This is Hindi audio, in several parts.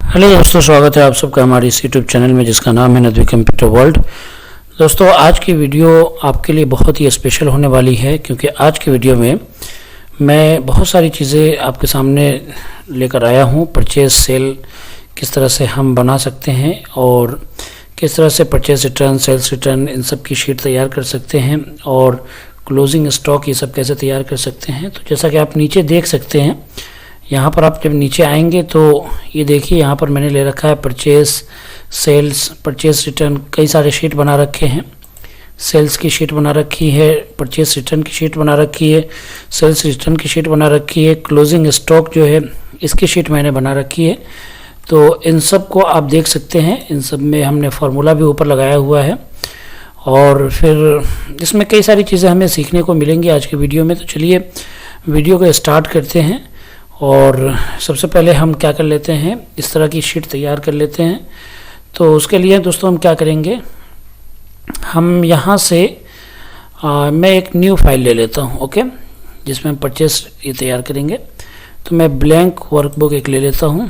हेलो दोस्तों, स्वागत है आप सबका हमारे इस यूट्यूब चैनल में जिसका नाम है नदवी कंप्यूटर वर्ल्ड। दोस्तों, आज की वीडियो आपके लिए बहुत ही स्पेशल होने वाली है क्योंकि आज की वीडियो में मैं बहुत सारी चीज़ें आपके सामने लेकर आया हूं। परचेज सेल किस तरह से हम बना सकते हैं और किस तरह से परचेज रिटर्न, सेल्स रिटर्न, इन सब की शीट तैयार कर सकते हैं और क्लोजिंग स्टॉक ये सब कैसे तैयार कर सकते हैं। तो जैसा कि आप नीचे देख सकते हैं, यहाँ पर आप जब नीचे आएंगे तो ये देखिए, यहाँ पर मैंने ले रखा है परचेज, सेल्स, परचेज रिटर्न, कई सारे शीट बना रखे हैं। सेल्स की शीट बना रखी है, परचेज रिटर्न की शीट बना रखी है, सेल्स रिटर्न की शीट बना रखी है, क्लोजिंग स्टॉक जो है इसकी शीट मैंने बना रखी है। तो इन सब को आप देख सकते हैं, इन सब में हमने फार्मूला भी ऊपर लगाया हुआ है और फिर इसमें कई सारी चीज़ें हमें सीखने को मिलेंगी आज के वीडियो में। तो चलिए वीडियो को स्टार्ट करते हैं और सबसे पहले हम क्या कर लेते हैं, इस तरह की शीट तैयार कर लेते हैं। तो उसके लिए दोस्तों हम क्या करेंगे, हम यहाँ से मैं एक न्यू फाइल ले लेता हूँ, ओके, जिसमें हम परचेस ये तैयार करेंगे। तो मैं ब्लैंक वर्कबुक एक ले लेता हूँ।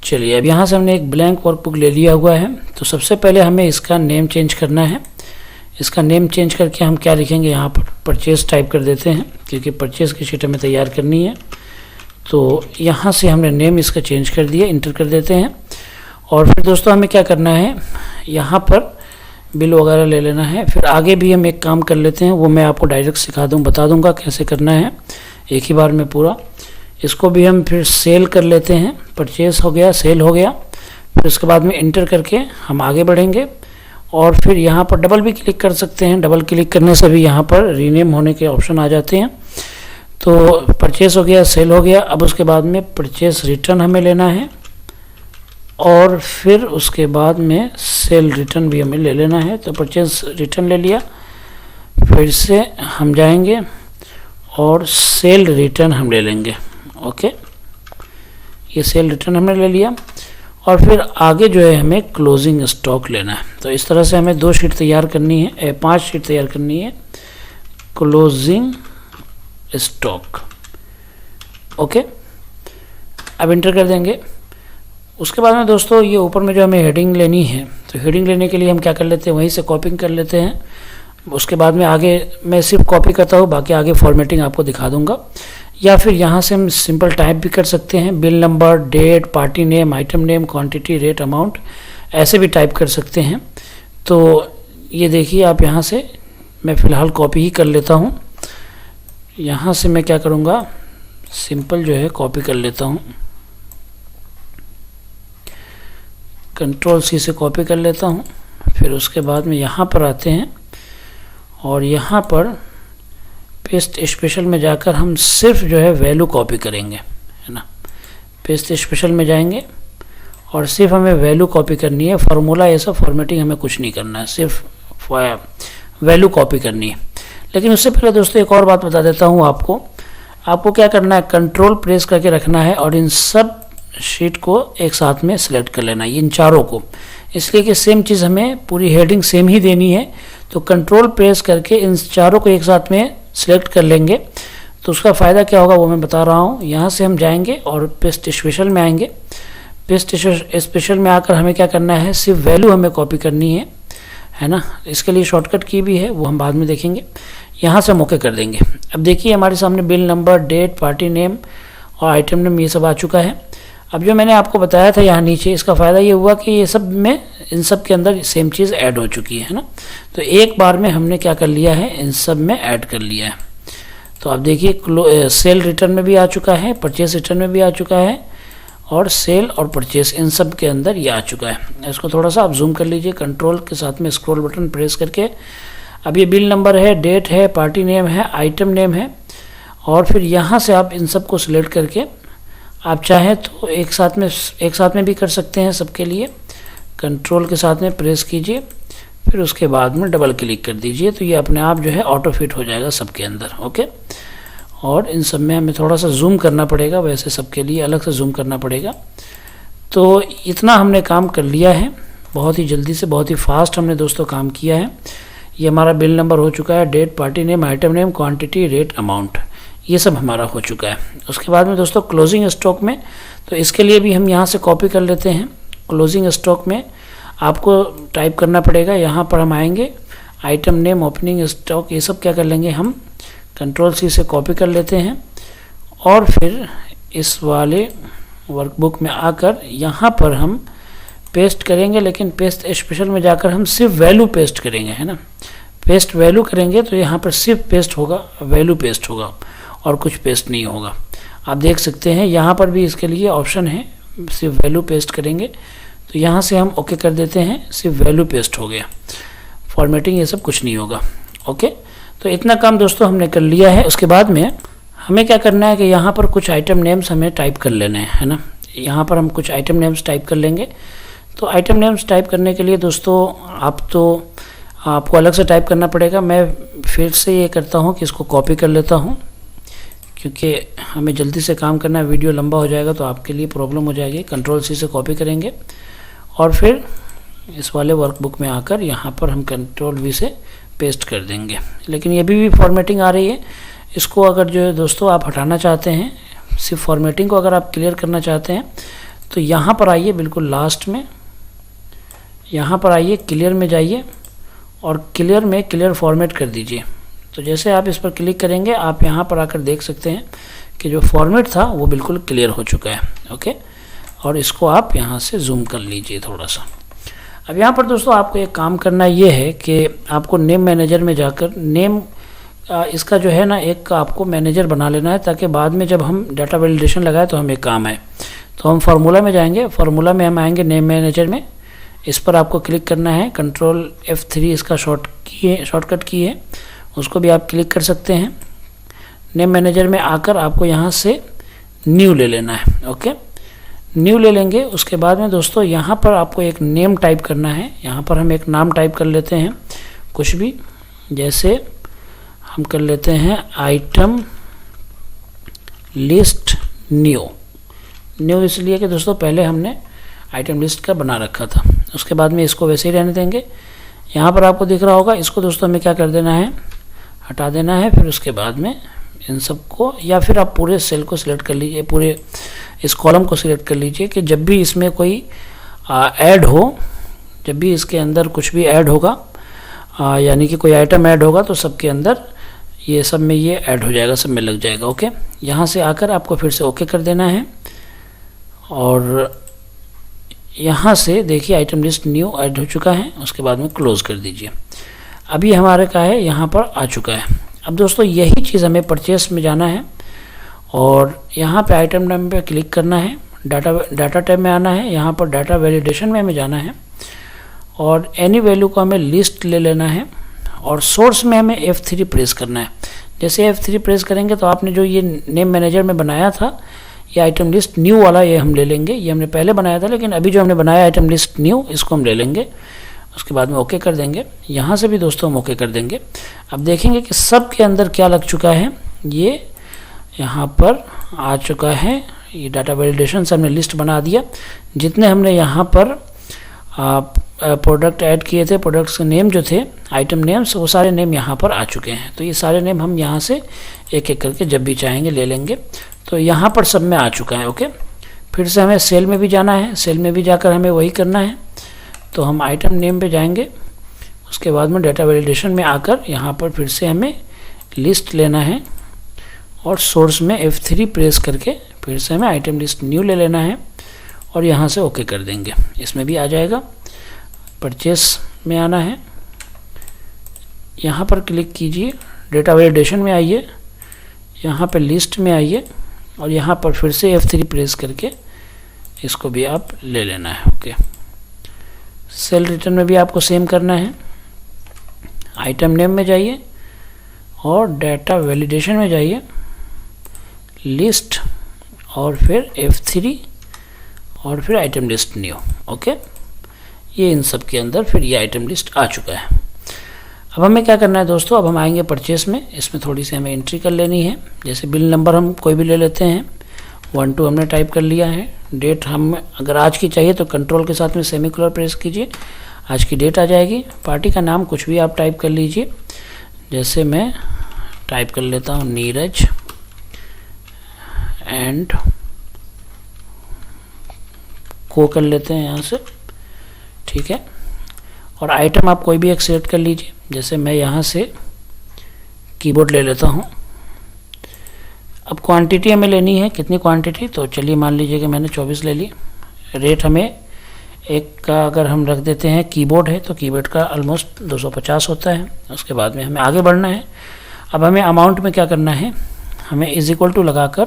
चलिए, अब यहाँ से हमने एक ब्लैंक वर्कबुक ले लिया हुआ है। तो सबसे पहले हमें इसका नेम चेंज करना है। इसका नेम चेंज करके हम क्या लिखेंगे, यहाँ पर परचेज टाइप कर देते हैं क्योंकि परचेज की शीट हमें तैयार करनी है। तो यहाँ से हमने नेम इसका चेंज कर दिया, इंटर कर देते हैं। और फिर दोस्तों हमें क्या करना है, यहाँ पर बिल वगैरह ले लेना है। फिर आगे भी हम एक काम कर लेते हैं, वो मैं आपको डायरेक्ट बता दूँगा कैसे करना है एक ही बार में पूरा। इसको भी हम फिर सेल कर लेते हैं, परचेज हो गया, सेल हो गया। फिर उसके बाद में इंटर करके हम आगे बढ़ेंगे और फिर यहाँ पर डबल भी क्लिक कर सकते हैं। डबल क्लिक करने से भी यहाँ पर रीनेम होने के ऑप्शन आ जाते हैं। तो परचेस हो गया, सेल हो गया। अब उसके बाद में परचेस रिटर्न हमें लेना है और फिर उसके बाद में सेल रिटर्न भी हमें ले लेना है। तो परचेस रिटर्न ले लिया, फिर से हम जाएंगे और सेल रिटर्न हम ले लेंगे, ओके। ये सेल रिटर्न हमने ले लिया और फिर आगे जो है हमें क्लोजिंग स्टॉक लेना है। तो इस तरह से हमें 2 शीट तैयार करनी है, 5 शीट तैयार करनी है, क्लोजिंग स्टॉक, ओके। अब इंटर कर देंगे। उसके बाद में दोस्तों ये ऊपर में जो हमें हेडिंग लेनी है, तो हेडिंग लेने के लिए हम क्या कर लेते हैं, वहीं से कॉपिंग कर लेते हैं। उसके बाद में आगे मैं सिर्फ कॉपी करता हूँ, बाकी आगे फॉर्मेटिंग आपको दिखा दूंगा। या फिर यहाँ से हम सिंपल टाइप भी कर सकते हैं, bill number, date, party name, item name, quantity, rate, amount, ऐसे भी टाइप कर सकते हैं। तो ये देखिए आप, यहाँ से मैं फ़िलहाल कॉपी ही कर लेता हूँ। यहाँ से मैं क्या करूँगा, सिंपल जो है कॉपी कर लेता हूँ, Ctrl+C से कॉपी कर लेता हूँ। फिर उसके बाद में यहाँ पर आते हैं और यहाँ पर पेस्ट स्पेशल में जाकर हम सिर्फ जो है वैल्यू कॉपी करेंगे, है ना। पेस्ट स्पेशल में जाएंगे और सिर्फ हमें वैल्यू कॉपी करनी है। फार्मूला ये सब फॉर्मेटिंग हमें कुछ नहीं करना है, सिर्फ वैल्यू कॉपी करनी है। लेकिन उससे पहले दोस्तों एक और बात बता देता हूँ आपको क्या करना है, कंट्रोल प्रेस करके रखना है और इन सब शीट को एक साथ में सिलेक्ट कर लेना है, इन चारों को, इसलिए कि सेम चीज़ हमें पूरी हेडिंग सेम ही देनी है। तो कंट्रोल प्रेस करके इन चारों को एक साथ में सिलेक्ट कर लेंगे। तो उसका फ़ायदा क्या होगा वो मैं बता रहा हूँ। यहाँ से हम जाएंगे और पेस्ट स्पेशल में आएंगे। पेस्ट स्पेशल में आकर हमें क्या करना है, सिर्फ वैल्यू हमें कॉपी करनी है ना। इसके लिए शॉर्टकट की भी है, वो हम बाद में देखेंगे। यहाँ से हम ओके कर देंगे। अब देखिए हमारे सामने bill number, date, party name और आइटम नेम ये सब आ चुका है। अब जो मैंने आपको बताया था यहाँ नीचे, इसका फ़ायदा ये हुआ कि ये सब में, इन सब के अंदर सेम चीज़ ऐड हो चुकी है ना। तो एक बार में हमने क्या कर लिया है, इन सब में ऐड कर लिया है। तो आप देखिए सेल रिटर्न में भी आ चुका है, परचेस रिटर्न में भी आ चुका है और सेल और परचेस इन सब के अंदर ये आ चुका है। इसको थोड़ा सा आप जूम कर लीजिए, कंट्रोल के साथ में स्क्रॉल बटन प्रेस करके। अब ये बिल नंबर है, डेट है, पार्टी नेम है, आइटम नेम है और फिर यहाँ से आप इन सब को सिलेक्ट करके आप चाहें तो एक साथ में भी कर सकते हैं। सबके लिए कंट्रोल के साथ में प्रेस कीजिए, फिर उसके बाद में डबल क्लिक कर दीजिए, तो ये अपने आप जो है ऑटो फिट हो जाएगा सबके अंदर, ओके। और इन सब में हमें थोड़ा सा जूम करना पड़ेगा, वैसे सबके लिए अलग से जूम करना पड़ेगा। तो इतना हमने काम कर लिया है, बहुत ही जल्दी से, बहुत ही फास्ट हमने दोस्तों काम किया है। ये हमारा बिल नंबर हो चुका है, date, party name, item name, quantity, rate, amount, ये सब हमारा हो चुका है। उसके बाद में दोस्तों क्लोजिंग स्टॉक में, तो इसके लिए भी हम यहाँ से कॉपी कर लेते हैं। क्लोजिंग स्टॉक में आपको टाइप करना पड़ेगा, यहाँ पर हम आएंगे आइटम नेम, ओपनिंग स्टॉक, ये सब क्या कर लेंगे हम Ctrl+C से कॉपी कर लेते हैं और फिर इस वाले वर्कबुक में आकर यहाँ पर हम पेस्ट करेंगे। लेकिन पेस्ट स्पेशल में जाकर हम सिर्फ वैल्यू पेस्ट करेंगे, है ना। पेस्ट वैल्यू करेंगे तो यहाँ पर सिर्फ पेस्ट होगा, वैल्यू पेस्ट होगा और कुछ पेस्ट नहीं होगा। आप देख सकते हैं यहाँ पर भी इसके लिए ऑप्शन है, सिर्फ वैल्यू पेस्ट करेंगे तो यहाँ से हम ओके कर देते हैं, सिर्फ वैल्यू पेस्ट हो गया, फॉर्मेटिंग ये सब कुछ नहीं होगा। ओके, तो इतना काम दोस्तों हमने कर लिया है। उसके बाद में हमें क्या करना है कि यहाँ पर कुछ आइटम नेम्स हमें टाइप कर लेने हैं, है ना। यहाँ पर हम कुछ आइटम नेम्स टाइप कर लेंगे। तो आइटम नेम्स टाइप करने के लिए दोस्तों आपको अलग से टाइप करना पड़ेगा। मैं फिर से ये करता हूँ कि इसको कॉपी कर लेता हूँ, क्योंकि हमें जल्दी से काम करना है, वीडियो लंबा हो जाएगा तो आपके लिए प्रॉब्लम हो जाएगी। Ctrl+C से कॉपी करेंगे और फिर इस वाले वर्कबुक में आकर यहाँ पर हम Ctrl+V से पेस्ट कर देंगे। लेकिन ये भी फॉर्मेटिंग आ रही है, इसको अगर जो है दोस्तों आप हटाना चाहते हैं, सिर्फ फॉर्मेटिंग को अगर आप क्लियर करना चाहते हैं तो यहाँ पर आइए, बिल्कुल लास्ट में यहाँ पर आइए, क्लियर में जाइए और क्लियर में क्लियर फॉर्मेट कर दीजिए। तो जैसे आप इस पर क्लिक करेंगे आप यहाँ पर आकर देख सकते हैं कि जो फॉर्मेट था वो बिल्कुल क्लियर हो चुका है। ओके, और इसको आप यहाँ से जूम कर लीजिए थोड़ा सा। अब यहाँ पर दोस्तों आपको एक काम करना ये है कि आपको नेम मैनेजर में जाकर नेम इसका जो है ना एक आपको मैनेजर बना लेना है, ताकि बाद में जब हम डाटा वैलिडेशन लगाए तो हमें काम आए। तो हम फार्मूला में जाएंगे, फार्मूला में हम आएंगे नेम मैनेजर में, इस पर आपको क्लिक करना है। Ctrl+F3 इसका शॉर्टकट की है, उसको भी आप क्लिक कर सकते हैं। नेम मैनेजर में आकर आपको यहाँ से न्यू ले लेना है। ओके, न्यू ले लेंगे। उसके बाद में दोस्तों यहाँ पर आपको एक नेम टाइप करना है। यहाँ पर हम एक नाम टाइप कर लेते हैं कुछ भी, जैसे हम कर लेते हैं आइटम लिस्ट न्यू इसलिए कि दोस्तों पहले हमने आइटम लिस्ट का बना रखा था। उसके बाद में इसको वैसे ही रहने देंगे। यहाँ पर आपको दिख रहा होगा, इसको दोस्तों हमें क्या कर देना है, हटा देना है। फिर उसके बाद में इन सब को, या फिर आप पूरे सेल को सिलेक्ट कर लीजिए, पूरे इस कॉलम को सिलेक्ट कर लीजिए कि जब भी इसमें कोई ऐड हो, जब भी इसके अंदर कुछ भी ऐड होगा, यानी कि कोई आइटम ऐड होगा तो सबके अंदर ये सब में ये ऐड हो जाएगा, सब में लग जाएगा। ओके, यहाँ से आकर आपको फिर से ओके कर देना है और यहाँ से देखिए आइटम लिस्ट न्यू ऐड हो चुका है। उसके बाद में क्लोज कर दीजिए। अभी हमारे का है यहाँ पर आ चुका है। अब दोस्तों यही चीज़ हमें परचेस में जाना है और यहाँ पे आइटम नेम पे क्लिक करना है, डाटा टैब में आना है, यहाँ पर डाटा वैलिडेशन में हमें जाना है और एनी वैल्यू को हमें लिस्ट ले लेना है और सोर्स में हमें F3 प्रेस करना है। जैसे F3 प्रेस करेंगे तो आपने जो ये नेम मैनेजर में बनाया था, ये आइटम लिस्ट न्यू वाला, ये हम ले लेंगे। ये हमने पहले बनाया था, लेकिन अभी जो हमने बनाया आइटम लिस्ट न्यू, इसको हम ले लेंगे। उसके बाद में ओके कर देंगे। यहाँ से भी दोस्तों हम ओके कर देंगे। अब देखेंगे कि सब के अंदर क्या लग चुका है। ये यहाँ पर आ चुका है, ये डाटा वैलिडेशन से हमने लिस्ट बना दिया। जितने हमने यहाँ पर प्रोडक्ट ऐड किए थे, प्रोडक्ट्स के नेम जो थे, आइटम नेम्स, वो सारे नेम यहाँ पर आ चुके हैं। तो ये सारे नेम हम यहाँ से एक एक करके जब भी चाहेंगे ले लेंगे। तो यहाँ पर सब में आ चुका है। ओके, फिर से हमें सेल में भी जाना है, सेल में भी जाकर हमें वही करना है। तो हम आइटम नेम पे जाएंगे, उसके बाद में डाटा वैलिडेशन में आकर यहाँ पर फिर से हमें लिस्ट लेना है और सोर्स में F3 प्रेस करके फिर से हमें आइटम लिस्ट न्यू ले लेना है और यहाँ से ओके कर देंगे। इसमें भी आ जाएगा। परचेस में आना है, यहाँ पर क्लिक कीजिए, डाटा वैलिडेशन में आइए, यहाँ पर लिस्ट में आइए और यहाँ पर फिर से F3 प्रेस करके इसको भी आप ले लेना है। ओके, सेल रिटर्न में भी आपको सेम करना है। आइटम नेम में जाइए और डाटा वैलिडेशन में जाइए, लिस्ट और फिर F3 और फिर आइटम लिस्ट न्यू। ओके, ये इन सब के अंदर फिर ये आइटम लिस्ट आ चुका है। अब हमें क्या करना है दोस्तों, अब हम आएंगे परचेस में। इसमें थोड़ी सी हमें एंट्री कर लेनी है। जैसे बिल नंबर हम कोई भी ले लेते हैं, 12 हमने टाइप कर लिया है। डेट हम अगर आज की चाहिए तो कंट्रोल के साथ में सेमीकोलन प्रेस कीजिए, आज की डेट आ जाएगी। पार्टी का नाम कुछ भी आप टाइप कर लीजिए, जैसे मैं टाइप कर लेता हूँ नीरज एंड को कर लेते हैं यहाँ से, ठीक है। और आइटम आप कोई भी एक सेलेक्ट कर लीजिए, जैसे मैं यहाँ से कीबोर्ड ले लेता हूँ। अब क्वांटिटी हमें लेनी है, कितनी क्वांटिटी, तो चलिए मान लीजिए कि मैंने 24 ले ली। रेट हमें एक का अगर हम रख देते हैं, कीबोर्ड है तो कीबोर्ड का ऑलमोस्ट 250 होता है। उसके बाद में हमें आगे बढ़ना है। अब हमें अमाउंट में क्या करना है, हमें इज इक्वल टू लगाकर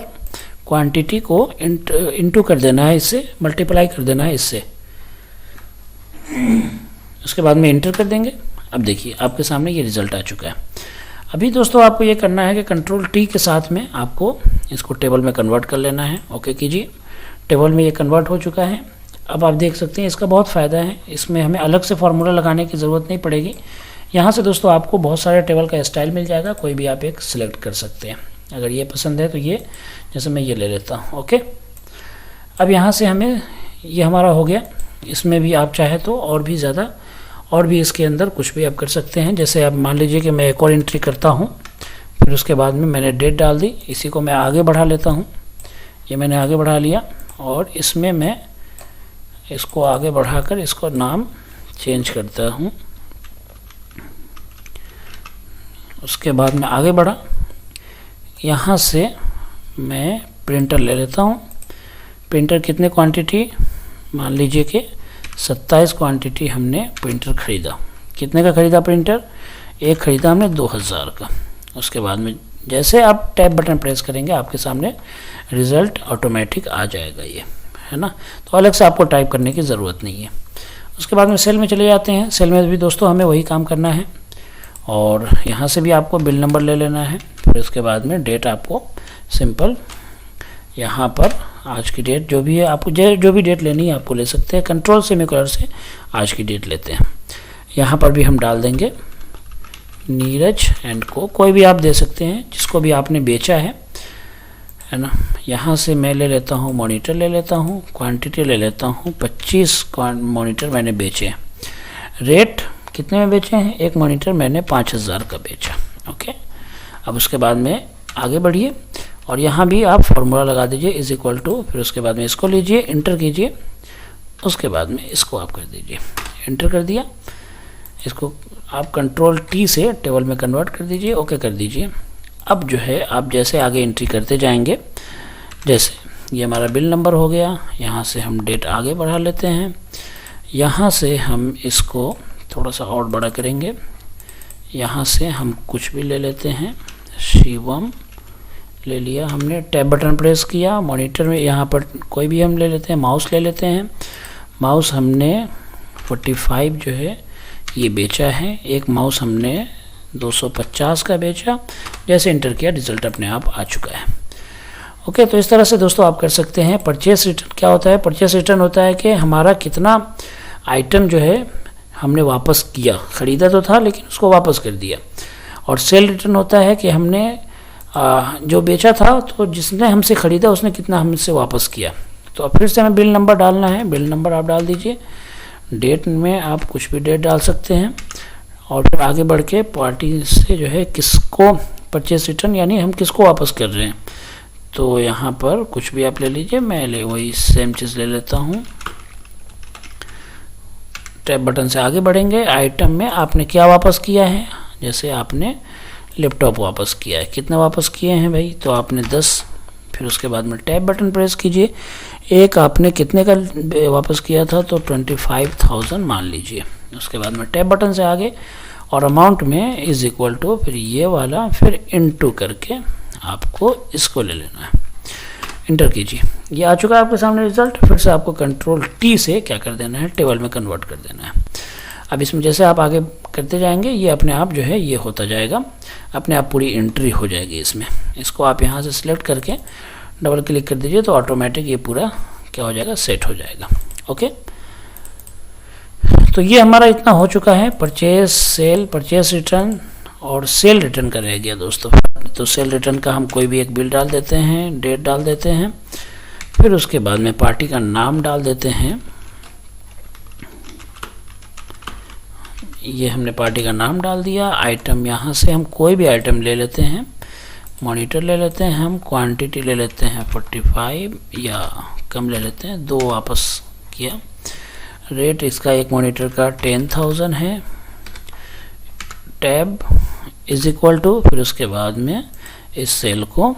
क्वांटिटी को इंटू कर देना है, इससे मल्टीप्लाई कर देना है इससे। उसके बाद में इंटर कर देंगे। अब देखिए आपके सामने ये रिज़ल्ट आ चुका है। अभी दोस्तों आपको ये करना है कि कंट्रोल टी के साथ में आपको इसको टेबल में कन्वर्ट कर लेना है। ओके कीजिए, टेबल में ये कन्वर्ट हो चुका है। अब आप देख सकते हैं इसका बहुत फ़ायदा है, इसमें हमें अलग से फार्मूला लगाने की ज़रूरत नहीं पड़ेगी। यहाँ से दोस्तों आपको बहुत सारे टेबल का स्टाइल मिल जाएगा, कोई भी आप एक सिलेक्ट कर सकते हैं। अगर ये पसंद है तो ये, जैसे मैं ये ले लेता हूँ। ओके, अब यहाँ से हमें ये हमारा हो गया। इसमें भी आप चाहे तो और भी ज़्यादा और भी इसके अंदर कुछ भी आप कर सकते हैं। जैसे आप मान लीजिए कि मैं एक और एंट्री करता हूँ, फिर उसके बाद में मैंने डेट डाल दी, इसी को मैं आगे बढ़ा लेता हूँ। ये मैंने आगे बढ़ा लिया और इसमें मैं इसको आगे बढ़ाकर इसको नाम चेंज करता हूँ। उसके बाद में आगे बढ़ा, यहाँ से मैं प्रिंटर ले लेता हूँ। प्रिंटर कितने क्वांटिटी, मान लीजिए कि 27 क्वांटिटी हमने प्रिंटर ख़रीदा। कितने का ख़रीदा प्रिंटर, एक ख़रीदा हमने 2000 का। उसके बाद में जैसे आप टैब बटन प्रेस करेंगे आपके सामने रिज़ल्ट ऑटोमेटिक आ जाएगा, ये है ना। तो अलग से आपको टाइप करने की ज़रूरत नहीं है। उसके बाद में सेल में चले जाते हैं। सेल में भी दोस्तों हमें वही काम करना है और यहाँ से भी आपको बिल नंबर ले लेना है। फिर उसके बाद में डेट आपको सिंपल यहाँ पर आज की डेट जो भी है, आपको जो भी डेट लेनी है आपको ले सकते हैं। कंट्रोल सेमीकोलन से आज की डेट लेते हैं। यहाँ पर भी हम डाल देंगे नीरज एंड को, कोई भी आप दे सकते हैं जिसको भी आपने बेचा है ना। यहाँ से मैं ले लेता हूँ मॉनिटर ले लेता हूँ, क्वांटिटी ले लेता हूँ 25 मॉनिटर मैंने बेचे। रेट कितने में बेचे हैं, एक मॉनिटर मैंने 5000 का बेचा। ओके, अब उसके बाद में आगे बढ़िए और यहाँ भी आप फार्मूला लगा दीजिए इज इक्वल टू, फिर उसके बाद में इसको लीजिए इंटर कीजिए। उसके बाद में इसको आप कर दीजिए, इंटर कर दिया। इसको आप कंट्रोल टी से टेबल में कन्वर्ट कर दीजिए। ओके कर दीजिए। अब जो है आप जैसे आगे एंट्री करते जाएंगे, जैसे ये हमारा बिल नंबर हो गया, यहाँ से हम डेट आगे बढ़ा लेते हैं। यहाँ से हम इसको थोड़ा सा और बड़ा करेंगे। यहाँ से हम कुछ भी ले लेते हैं, शिवम ले लिया हमने, टैब बटन प्रेस किया। मॉनिटर में यहाँ पर कोई भी हम ले लेते हैं, माउस ले लेते हैं। माउस हमने 45 जो है ये बेचा है। एक माउस हमने 250 का बेचा। जैसे इंटर किया रिज़ल्ट अपने आप आ चुका है। ओके, तो इस तरह से दोस्तों आप कर सकते हैं। परचेस रिटर्न क्या होता है, परचेस रिटर्न होता है कि हमारा कितना आइटम जो है हमने वापस किया, ख़रीदा तो था लेकिन उसको वापस कर दिया। और सेल रिटर्न होता है कि हमने जो बेचा था तो जिसने हमसे ख़रीदा उसने कितना हमसे वापस किया। तो अब फिर से हमें बिल नंबर डालना है। बिल नंबर आप डाल दीजिए। डेट में आप कुछ भी डेट डाल सकते हैं और फिर आगे बढ़ के पार्टी से जो है किसको परचेस रिटर्न यानी हम किसको वापस कर रहे हैं, तो यहाँ पर कुछ भी आप ले लीजिए। मैं वही सेम चीज़ ले लेता हूँ। टैब बटन से आगे बढ़ेंगे। आइटम में आपने क्या वापस किया है, जैसे आपने लैपटॉप वापस किया है। कितने वापस किए हैं भाई, तो आपने 10। फिर उसके बाद में टैब बटन प्रेस कीजिए। एक आपने कितने का वापस किया था, तो 25,000 मान लीजिए। उसके बाद में टैब बटन से आगे और अमाउंट में इज इक्वल टू, फिर ये वाला, फिर इनटू करके आपको इसको ले लेना है। इंटर कीजिए, ये आ चुका है आपके सामने रिजल्ट। फिर से आपको कंट्रोल टी से क्या कर देना है, टेबल में कन्वर्ट कर देना है। अब इसमें जैसे आप आगे करते जाएंगे ये अपने आप जो है ये होता जाएगा, अपने आप पूरी एंट्री हो जाएगी इसमें। इसको आप यहाँ से सिलेक्ट करके डबल क्लिक कर दीजिए तो ऑटोमेटिक ये पूरा क्या हो जाएगा, सेट हो जाएगा। ओके, तो ये हमारा इतना हो चुका है। परचेज, सेल, परचेज रिटर्न और सेल रिटर्न का रह गया दोस्तों। तो सेल रिटर्न का हम कोई भी एक बिल डाल देते हैं, डेट डाल देते हैं, फिर उसके बाद में पार्टी का नाम डाल देते हैं। ये हमने पार्टी का नाम डाल दिया। आइटम यहाँ से हम कोई भी आइटम ले लेते हैं, मॉनिटर ले लेते हैं हम, क्वांटिटी ले लेते हैं 45 या कम ले लेते हैं, 2 वापस किया। रेट इसका एक मॉनिटर का 10,000 है। टैब इज इक्वल टू, फिर उसके बाद में इस सेल को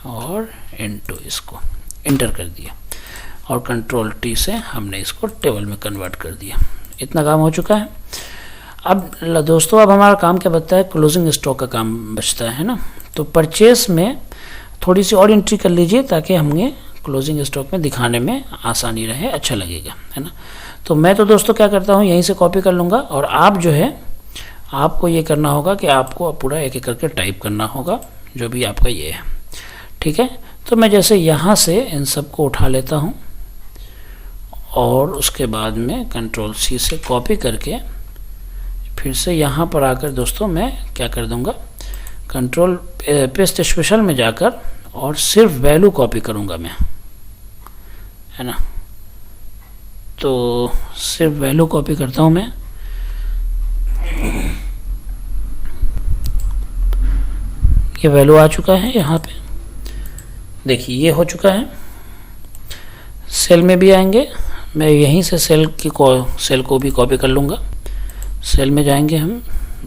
और इनटू इसको इंटर कर दिया और कंट्रोल टी से हमने इसको टेबल में कन्वर्ट कर दिया। इतना काम हो चुका है। अब दोस्तों, अब हमारा काम क्या बचता है? क्लोजिंग स्टॉक का काम बचता है ना। तो परचेस में थोड़ी सी और एंट्री कर लीजिए ताकि हमें क्लोजिंग स्टॉक में दिखाने में आसानी रहे, अच्छा लगेगा, है ना। तो मैं तो दोस्तों क्या करता हूँ, यहीं से कॉपी कर लूँगा और आप जो है आपको ये करना होगा कि आपको पूरा एक एक करके टाइप करना होगा जो भी आपका ये है, ठीक है। तो मैं जैसे यहाँ से इन सबको उठा लेता हूँ और उसके बाद में कंट्रोल सी से कॉपी करके फिर से यहाँ पर आकर दोस्तों मैं क्या कर दूँगा, कंट्रोल पेस्ट स्पेशल में जाकर और सिर्फ वैल्यू कॉपी करूँगा मैं, है ना। तो सिर्फ वैल्यू कॉपी करता हूँ मैं। ये वैल्यू आ चुका है यहाँ पे, देखिए ये हो चुका है। सेल में भी आएंगे, मैं यहीं से सेल को भी कॉपी कर लूँगा। सेल में जाएंगे हम,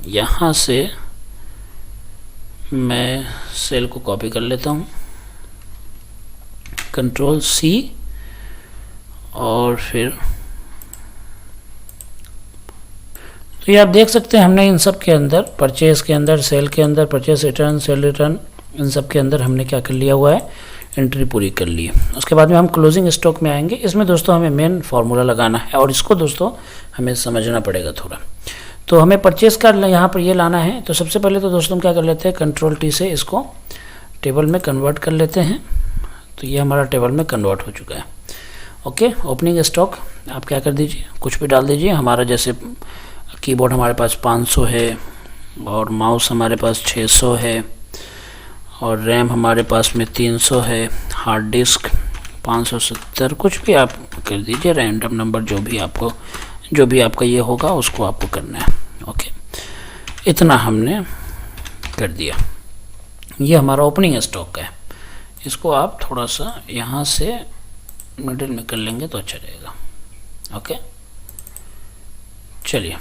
यहाँ से मैं सेल को कॉपी कर लेता हूँ, कंट्रोल सी और फिर तो ये आप देख सकते हैं हमने इन सब के अंदर, परचेज के अंदर, सेल के अंदर, परचेज रिटर्न, सेल रिटर्न, इन सब के अंदर हमने क्या कर लिया हुआ है, एंट्री पूरी कर ली है। उसके बाद में हम क्लोजिंग स्टॉक में आएंगे। इसमें दोस्तों हमें मेन फार्मूला लगाना है और इसको दोस्तों हमें समझना पड़ेगा थोड़ा। तो हमें परचेज का यहाँ पर ये लाना है। तो सबसे पहले तो दोस्तों हम क्या कर लेते हैं, कंट्रोल टी से इसको टेबल में कन्वर्ट कर लेते हैं। तो ये हमारा टेबल में कन्वर्ट हो चुका है। ओके, ओपनिंग स्टॉक आप क्या कर दीजिए, कुछ भी डाल दीजिए। हमारा जैसे कीबोर्ड हमारे पास 500 है और माउस हमारे पास 600 है और रैम हमारे पास में 300 है, हार्ड डिस्क 570, कुछ भी आप कर दीजिए, रैंडम नंबर जो भी आपका ये होगा उसको आपको करना है। ओके, इतना हमने कर दिया। ये हमारा ओपनिंग स्टॉक का है। इसको आप थोड़ा सा यहाँ से मिडिल में कर लेंगे तो अच्छा रहेगा। ओके, चलिए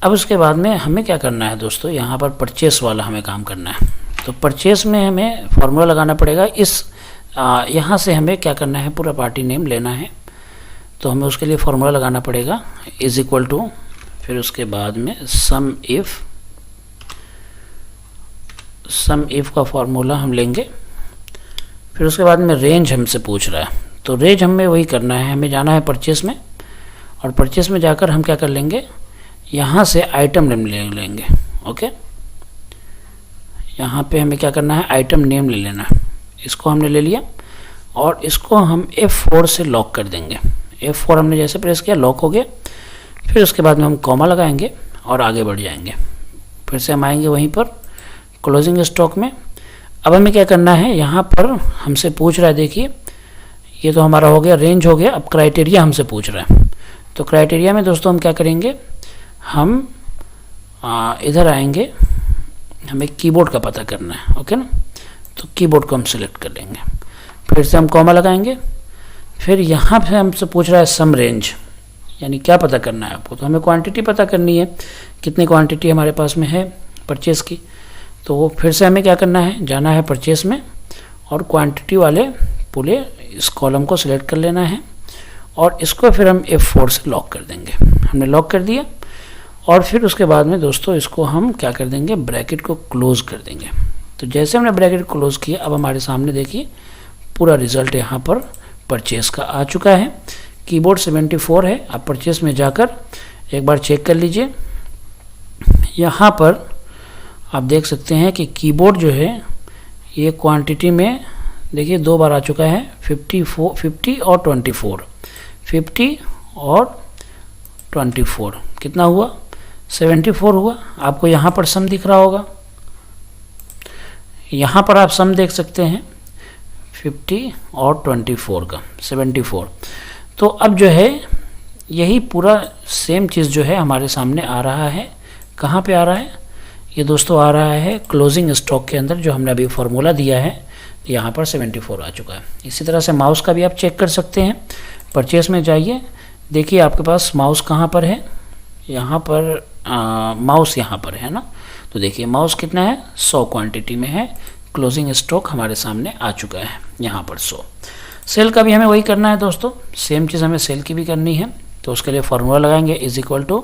अब उसके बाद में हमें क्या करना है दोस्तों, यहाँ पर परचेस वाला हमें काम करना है। तो परचेस में हमें फॉर्मूला लगाना पड़ेगा। यहाँ से हमें क्या करना है, पूरा पार्टी नेम लेना है। तो हमें उसके लिए फॉर्मूला लगाना पड़ेगा, इज इक्वल टू, फिर उसके बाद में सम इफ का फॉर्मूला हम लेंगे। फिर उसके बाद में रेंज हमसे पूछ रहा है, तो रेंज हमें वही करना है। हमें जाना है परचेस में और परचेस में जाकर हम क्या कर लेंगे, यहाँ से आइटम नेम ले लेंगे। ओके, यहाँ पे हमें क्या करना है, आइटम नेम ले लेना है। इसको हमने ले लिया और इसको हम F4 से लॉक कर देंगे। F4 हमने जैसे प्रेस किया, लॉक हो गया। फिर उसके बाद में हम कॉमा लगाएंगे और आगे बढ़ जाएंगे। फिर से हम आएंगे वहीं पर क्लोजिंग स्टॉक में। अब हमें क्या करना है, यहाँ पर हमसे पूछ रहा है, देखिए ये तो हमारा हो गया, रेंज हो गया। अब क्राइटेरिया हमसे पूछ रहा है। तो क्राइटेरिया में दोस्तों हम क्या करेंगे, हम इधर आएंगे, हमें कीबोर्ड का पता करना है। ओके ना, तो कीबोर्ड को हम सिलेक्ट कर लेंगे। फिर से हम कॉमा लगाएंगे। फिर यहाँ पे हमसे पूछ रहा है सम रेंज, यानी क्या पता करना है आपको। तो हमें क्वांटिटी पता करनी है, कितनी क्वांटिटी हमारे पास में है परचेस की। तो फिर से हमें क्या करना है, जाना है परचेस में और क्वांटिटी वाले पूरे इस कॉलम को सिलेक्ट कर लेना है और इसको फिर हम F4 से लॉक कर देंगे। हमने लॉक कर दिया और फिर उसके बाद में दोस्तों इसको हम क्या कर देंगे, ब्रैकेट को क्लोज कर देंगे। तो जैसे हमने ब्रैकेट क्लोज किया, अब हमारे सामने देखिए पूरा रिजल्ट यहाँ पर परचेस का आ चुका है। कीबोर्ड 74 है। आप परचेस में जाकर एक बार चेक कर लीजिए। यहाँ पर आप देख सकते हैं कि कीबोर्ड जो है ये क्वांटिटी में देखिए 2 बार आ चुका है, 50 और 24, 50 और 24, कितना हुआ, 74 हुआ। आपको यहाँ पर सम दिख रहा होगा, यहाँ पर आप सम देख सकते हैं 50 और 24 का 74। तो अब जो है यही पूरा सेम चीज़ जो है हमारे सामने आ रहा है। कहाँ पे आ रहा है, ये दोस्तों आ रहा है क्लोजिंग स्टॉक के अंदर, जो हमने अभी फार्मूला दिया है तो यहाँ पर 74 आ चुका है। इसी तरह से माउस का भी आप चेक कर सकते हैं। परचेस में जाइए, देखिए आपके पास माउस कहाँ पर है, यहाँ पर माउस यहाँ पर है ना। तो देखिए माउस कितना है, 100 क्वांटिटी में है। क्लोजिंग स्टॉक हमारे सामने आ चुका है यहाँ पर 100। सेल का भी हमें वही करना है दोस्तों, सेम चीज़ हमें सेल की भी करनी है। तो उसके लिए फार्मूला लगाएंगे इज इक्वल टू,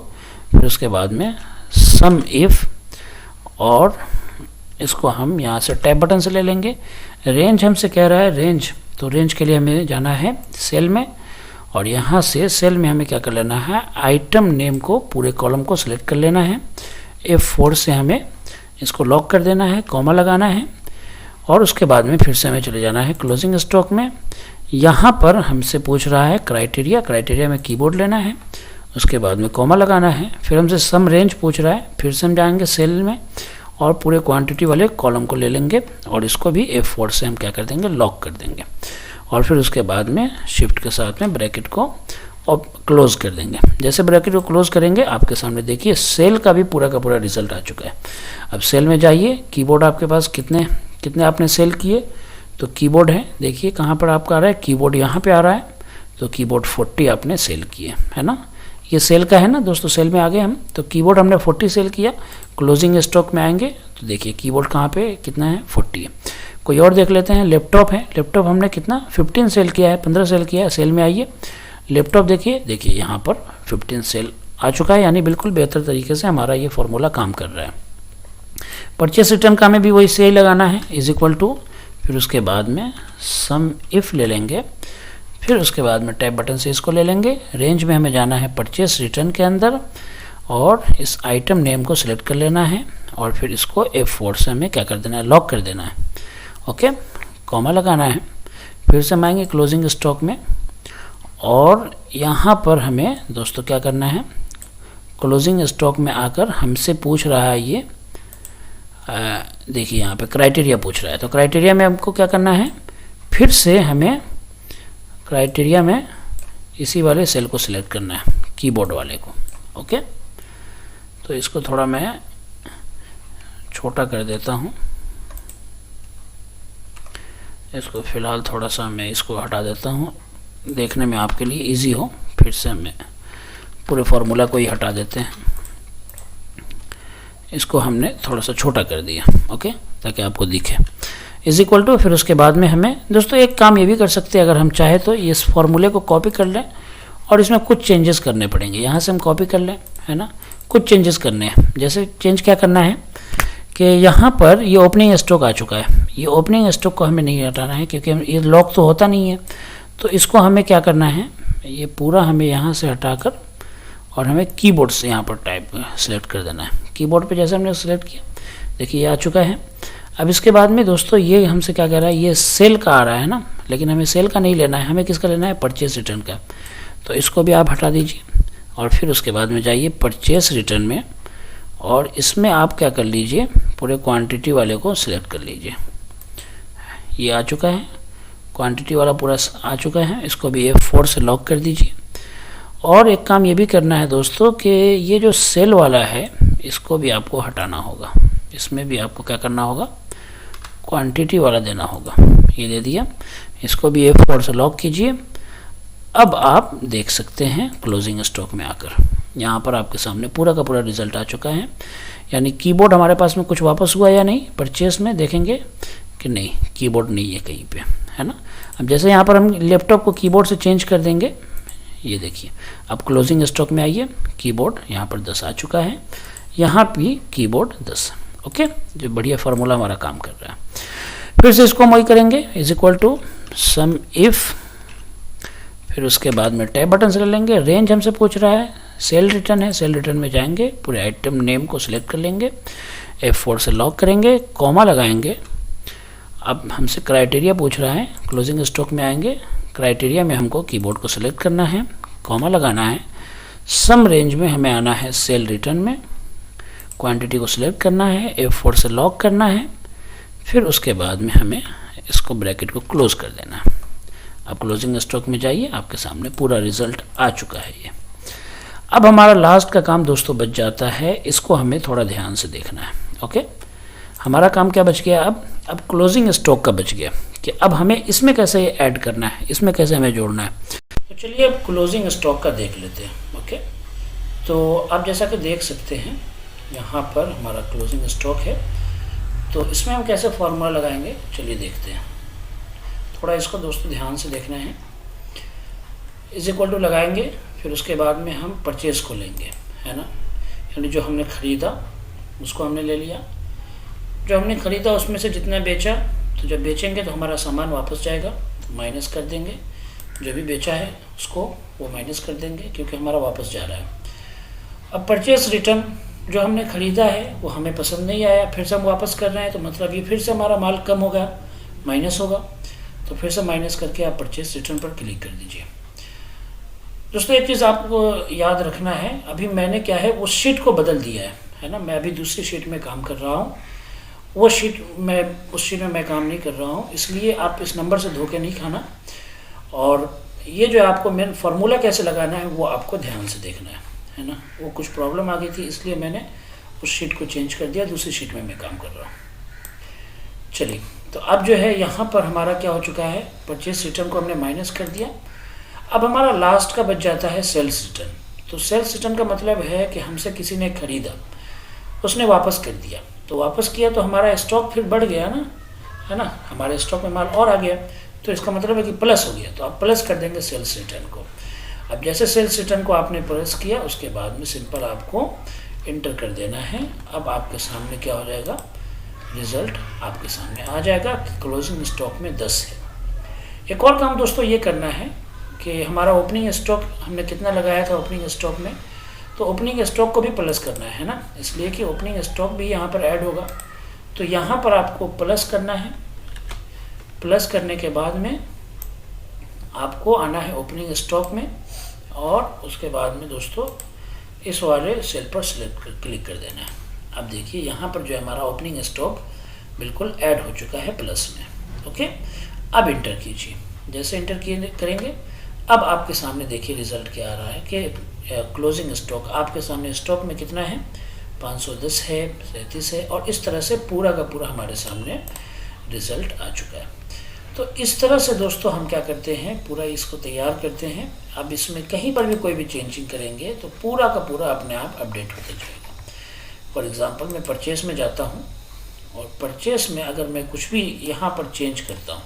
फिर उसके बाद में सम इफ़, और इसको हम यहाँ से टैब बटन से ले लेंगे। रेंज हमसे कह रहा है रेंज, तो रेंज के लिए हमें जाना है सेल में, और यहाँ से सेल में हमें क्या कर लेना है, आइटम नेम को, पूरे कॉलम को सिलेक्ट कर लेना है। F4 से हमें इसको लॉक कर देना है, कॉमा लगाना है, और उसके बाद में फिर से हमें चले जाना है क्लोजिंग स्टॉक में। यहाँ पर हमसे पूछ रहा है क्राइटेरिया, क्राइटेरिया में कीबोर्ड लेना है, उसके बाद में कॉमा लगाना है। फिर हमसे सम रेंज पूछ रहा है, फिर से हम जाएंगे सेल में और पूरे क्वांटिटी वाले कॉलम को ले लेंगे, और इसको भी F4 से हम क्या कर देंगे, लॉक कर देंगे। और फिर उसके बाद में शिफ्ट के साथ में ब्रैकेट को और क्लोज कर देंगे। जैसे ब्रैकेट को क्लोज करेंगे, आपके सामने देखिए सेल का भी पूरा का पूरा रिजल्ट आ चुका है। अब सेल में जाइए, कीबोर्ड आपके पास कितने आपने सेल किए, तो कीबोर्ड है, देखिए कहाँ पर आपका आ रहा है, कीबोर्ड यहाँ पे आ रहा है। तो कीबोर्ड 40 आपने सेल किए, है ना। ये सेल का है ना दोस्तों, सेल में आ गए हम। तो कीबोर्ड हमने 40 सेल किया। क्लोजिंग स्टॉक में आएंगे तो देखिए कीबोर्ड कहाँ पे कितना है, 40 है। कोई और देख लेते हैं, लैपटॉप है, लैपटॉप हमने कितना 15 सेल किया है, 15 सेल किया है। सेल में आइए, लैपटॉप देखिए यहाँ पर 15 सेल आ चुका है, यानी बिल्कुल बेहतर तरीके से हमारा ये फॉर्मूला काम कर रहा है। परचेस रिटर्न का हमें भी वही से ही लगाना है, इज इक्वल टू, फिर उसके बाद में सम इफ़ ले लेंगे, फिर उसके बाद में टैब बटन से इसको ले लेंगे। रेंज में हमें जाना है परचेस रिटर्न के अंदर, और इस आइटम नेम को सिलेक्ट कर लेना है, और फिर इसको F4 से हमें क्या कर देना है, लॉक कर देना है। ओके, कॉमा लगाना है। फिर से हम आएंगे क्लोजिंग स्टॉक में, और यहाँ पर हमें दोस्तों क्या करना है, क्लोजिंग स्टॉक में आकर हमसे पूछ रहा है ये, देखिए यहाँ पे क्राइटेरिया पूछ रहा है। तो क्राइटेरिया में हमको क्या करना है, फिर से हमें क्राइटेरिया में इसी वाले सेल को सिलेक्ट करना है, कीबोर्ड वाले को। ओके, तो इसको थोड़ा मैं छोटा कर देता हूँ, इसको फ़िलहाल थोड़ा सा मैं इसको हटा देता हूँ, देखने में आपके लिए इजी हो। फिर से हमें पूरे फार्मूला को ही हटा देते हैं, इसको हमने थोड़ा सा छोटा कर दिया। ओके, ताकि आपको दिखे। इज इक्वल टू, फिर उसके बाद में हमें दोस्तों एक काम ये भी कर सकते हैं, अगर हम चाहे तो इस फॉर्मूले को कॉपी कर लें, और इसमें कुछ चेंजेस करने पड़ेंगे। यहाँ से हम कॉपी कर लें, है ना, कुछ चेंजेस करने हैं। जैसे चेंज क्या करना है कि यहाँ पर ये ओपनिंग स्टॉक आ चुका है, ये ओपनिंग स्टॉक को हमें नहीं हटाना है, क्योंकि ये लॉक तो होता नहीं है। तो इसको हमें क्या करना है, ये पूरा हमें यहाँ से हटाकर, और हमें कीबोर्ड से यहाँ पर टाइप सेलेक्ट कर देना है। कीबोर्ड पे जैसे हमने सेलेक्ट किया, देखिए ये आ चुका है। अब इसके बाद में दोस्तों ये हमसे क्या कह रहा है, ये सेल का आ रहा है ना, लेकिन हमें सेल का नहीं लेना है, हमें किसका लेना है, परचेस रिटर्न का। तो इसको भी आप हटा दीजिए, और फिर उसके बाद में जाइए परचेस रिटर्न में, और इसमें आप क्या कर लीजिए, पूरे क्वांटिटी वाले को सिलेक्ट कर लीजिए। ये आ चुका है, क्वांटिटी वाला पूरा आ चुका है। इसको भी F4 से लॉक कर दीजिए। और एक काम ये भी करना है दोस्तों कि ये जो सेल वाला है, इसको भी आपको हटाना होगा। इसमें भी आपको क्या करना होगा, क्वांटिटी वाला देना होगा। ये दे दिया, इसको भी F4 से लॉक कीजिए। अब आप देख सकते हैं क्लोजिंग स्टॉक में आकर, यहाँ पर आपके सामने पूरा का पूरा रिजल्ट आ चुका है। यानी कीबोर्ड हमारे पास में कुछ वापस हुआ या नहीं, परचेस में देखेंगे कि नहीं, कीबोर्ड नहीं है कहीं पे, है ना। अब जैसे यहाँ पर हम लैपटॉप को कीबोर्ड से चेंज कर देंगे, ये देखिए, अब क्लोजिंग स्टॉक में आइए, कीबोर्ड यहाँ पर 10 आ चुका है, यहाँ भी कीबोर्ड 10। ओके, जो बढ़िया फार्मूला हमारा काम कर रहा है। फिर से इसको हम वही करेंगे, is equal to sum if, फिर उसके बाद में टैब बटन से ले लेंगे। रेंज हमसे पूछ रहा है, सेल रिटर्न है, सेल रिटर्न में जाएंगे, पूरे आइटम नेम को सिलेक्ट कर लेंगे, F4 से लॉक करेंगे, कॉमा लगाएंगे। अब हमसे क्राइटेरिया पूछ रहा है, क्लोजिंग स्टॉक में आएंगे, क्राइटेरिया में हमको कीबोर्ड को सिलेक्ट करना है, कॉमा लगाना है। सम रेंज में हमें आना है सेल रिटर्न में, क्वांटिटी को सिलेक्ट करना है, F4 से लॉक करना है, फिर उसके बाद में हमें इसको ब्रैकेट को क्लोज कर देना है। अब क्लोजिंग स्टॉक में जाइए, आपके सामने पूरा रिजल्ट आ चुका है ये। अब हमारा लास्ट का काम दोस्तों बच जाता है, इसको हमें थोड़ा ध्यान से देखना है। ओके, हमारा काम क्या बच गया अब क्लोजिंग स्टॉक का बच गया कि अब हमें इसमें कैसे ऐड करना है, इसमें कैसे हमें जोड़ना है। तो चलिए अब क्लोजिंग स्टॉक का देख लेते हैं। ओके, तो आप जैसा कि देख सकते हैं यहाँ पर हमारा क्लोजिंग स्टॉक है, तो इसमें हम कैसे फॉर्मूला लगाएंगे चलिए देखते हैं। थोड़ा इसको दोस्तों ध्यान से देखना है। इज इक्वल टू लगाएंगे, फिर उसके बाद में हम परचेज को लेंगे, है ना, यानी जो हमने ख़रीदा उसको हमने ले लिया, जो हमने ख़रीदा उसमें से जितना बेचा, तो जब बेचेंगे तो हमारा सामान वापस जाएगा, तो माइनस कर देंगे, जो भी बेचा है उसको वो माइनस कर देंगे क्योंकि हमारा वापस जा रहा है। अब परचेज रिटर्न, जो हमने ख़रीदा है वो हमें पसंद नहीं आया, फिर से हम वापस कर रहे हैं, तो मतलब ये फिर से हमारा माल कम होगा, माइनस होगा, तो फिर से माइनस करके आप परचेज रिटर्न पर क्लिक कर दीजिए। दोस्तों एक चीज़ आपको याद रखना है, अभी मैंने क्या है उस शीट को बदल दिया है ना, मैं अभी दूसरी शीट में काम कर रहा हूँ, वो शीट में उस शीट में मैं काम नहीं कर रहा हूँ, इसलिए आप इस नंबर से धोखे नहीं खाना। और ये जो आपको मेन फार्मूला कैसे लगाना है वो आपको ध्यान से देखना है ना। वो कुछ प्रॉब्लम आ गई थी इसलिए मैंने उस शीट को चेंज कर दिया, दूसरी शीट में मैं काम कर रहा हूँ। चलिए, तो अब जो है यहाँ पर हमारा क्या हो चुका है, परचेज रिटर्न को हमने माइनस कर दिया। अब हमारा लास्ट का बच जाता है सेल्स रिटर्न। तो सेल्स रिटर्न का मतलब है कि हमसे किसी ने ख़रीदा, उसने वापस कर दिया, तो वापस किया तो हमारा स्टॉक फिर बढ़ गया ना, है ना, हमारे स्टॉक में माल और आ गया, तो इसका मतलब है कि प्लस हो गया, तो आप प्लस कर देंगे सेल्स रिटर्न को। अब जैसे सेल्स रिटर्न को आपने प्लस किया उसके बाद में सिंपल आपको इंटर कर देना है। अब आपके सामने क्या हो जाएगा, रिज़ल्ट आपके सामने आ जाएगा कि क्लोजिंग स्टॉक में 10 है। एक और काम दोस्तों ये करना है कि हमारा ओपनिंग स्टॉक हमने कितना लगाया था ओपनिंग स्टॉक में, तो ओपनिंग स्टॉक को भी प्लस करना है ना, इसलिए कि ओपनिंग स्टॉक भी यहाँ पर ऐड होगा, तो यहाँ पर आपको प्लस करना है। प्लस करने के बाद में आपको आना है ओपनिंग स्टॉक में, और उसके बाद में दोस्तों इस वाले सेल पर क्लिक कर देना है। अब देखिए यहाँ पर जो है हमारा ओपनिंग स्टॉक बिल्कुल ऐड हो चुका है प्लस में। ओके, अब इंटर कीजिए, जैसे इंटर करेंगे अब आपके सामने देखिए रिज़ल्ट क्या आ रहा है कि क्लोजिंग स्टॉक आपके सामने स्टॉक में कितना है, 510 है, 37 है, और इस तरह से पूरा का पूरा हमारे सामने रिज़ल्ट आ चुका है। तो इस तरह से दोस्तों हम क्या करते हैं, पूरा इसको तैयार करते हैं। अब इसमें कहीं पर भी कोई भी चेंजिंग करेंगे तो पूरा का पूरा अपने आप अपडेट होते जाएगा। फॉर एग्ज़ाम्पल मैं परचेस में जाता हूँ, और परचेस में अगर मैं कुछ भी यहाँ पर चेंज करता हूँ,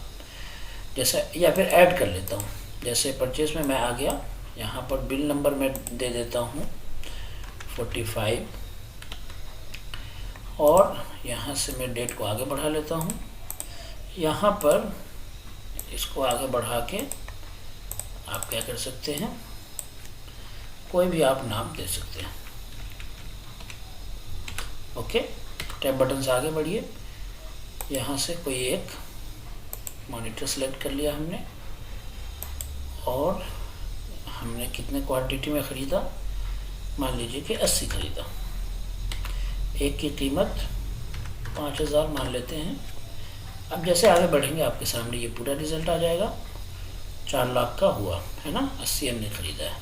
जैसे या फिर ऐड कर लेता हूँ, जैसे परचेस में मैं आ गया, यहाँ पर बिल नंबर मैं दे देता हूँ 45, और यहाँ से मैं डेट को आगे बढ़ा लेता हूँ, यहाँ पर इसको आगे बढ़ा के आप क्या कर सकते हैं, कोई भी आप नाम दे सकते हैं। ओके, टैब बटन से आगे बढ़िए, यहाँ से कोई एक मॉनिटर सेलेक्ट कर लिया हमने, और हमने कितने क्वांटिटी में ख़रीदा, मान लीजिए कि 80 ख़रीदा, एक की कीमत 5000 मान लेते हैं। अब जैसे आगे बढ़ेंगे आपके सामने ये पूरा रिज़ल्ट आ जाएगा, 4 लाख का हुआ है ना, 80 हमने ख़रीदा है।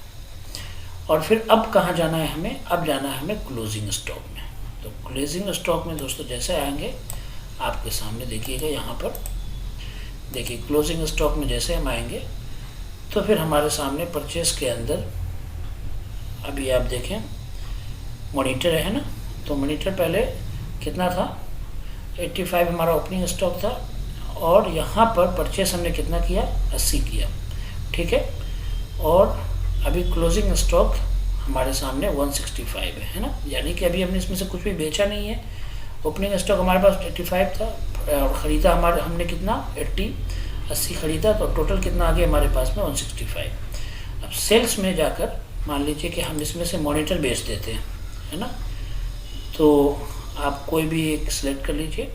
और फिर अब कहाँ जाना है हमें, अब जाना है हमें क्लोजिंग स्टॉक में। तो क्लोजिंग स्टॉक में दोस्तों जैसे आएंगे आपके सामने देखिएगा, यहाँ पर देखिए क्लोजिंग स्टॉक में जैसे हम आएंगे तो फिर हमारे सामने परचेस के अंदर अभी आप देखें मॉनिटर है ना, तो मॉनिटर पहले कितना था, 85 हमारा ओपनिंग स्टॉक था, और यहाँ पर परचेस हमने कितना किया, 80 किया, ठीक है। और अभी क्लोजिंग स्टॉक हमारे सामने 165 है ना, यानी कि अभी हमने इसमें से कुछ भी बेचा नहीं है। ओपनिंग स्टॉक हमारे पास 85 था, और ख़रीदा हमने कितना 80 ख़रीदा, तो टोटल कितना आ गया हमारे पास में 165। अब सेल्स में जाकर मान लीजिए कि हम इसमें से मॉनिटर बेच देते हैं, है ना, तो आप कोई भी एक सिलेक्ट कर लीजिए।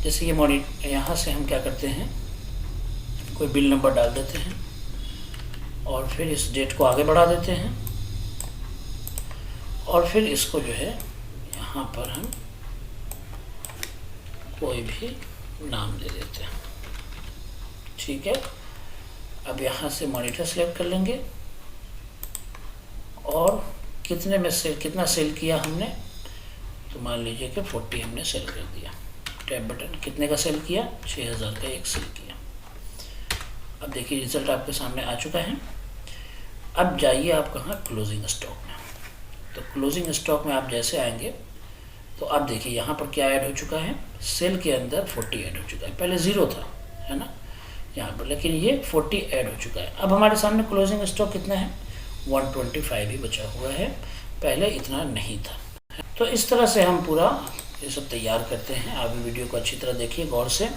जैसे ये मॉनिटर, यहाँ से हम क्या करते हैं, कोई बिल नंबर डाल देते हैं, और फिर इस डेट को आगे बढ़ा देते हैं, और फिर इसको जो है यहाँ पर हम कोई भी नाम दे देते हैं, ठीक है। अब यहाँ से मॉनिटर सेलेक्ट कर लेंगे, और कितने में से कितना सेल किया हमने, तो मान लीजिए कि 40 हमने सेल कर दिया। टैब बटन कितने का सेल किया? 6000 का एक सेल किया। अब देखिए रिजल्ट आपके सामने आ चुका है। अब जाइए आप कहाँ? क्लोजिंग स्टॉक में। तो क्लोजिंग स्टॉक में आप जैसे आएंगे तो आप देखिए यहाँ पर क्या ऐड हो चुका है? सेल के अंदर 40 ऐड हो चुका है। पहले 0 था, है ना, यहाँ पर, लेकिन ये 40 ऐड हो चुका है। अब हमारे सामने क्लोजिंग स्टॉक कितना है? 125 ही बचा हुआ है, पहले इतना नहीं था। तो इस तरह से हम पूरा ये सब तैयार करते हैं। आप वीडियो को अच्छी तरह देखिए गौर से,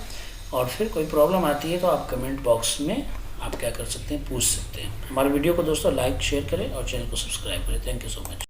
और फिर कोई प्रॉब्लम आती है तो आप कमेंट बॉक्स में आप क्या कर सकते हैं? पूछ सकते हैं। हमारे वीडियो को दोस्तों लाइक शेयर करें और चैनल को सब्सक्राइब करें। Thank you so much.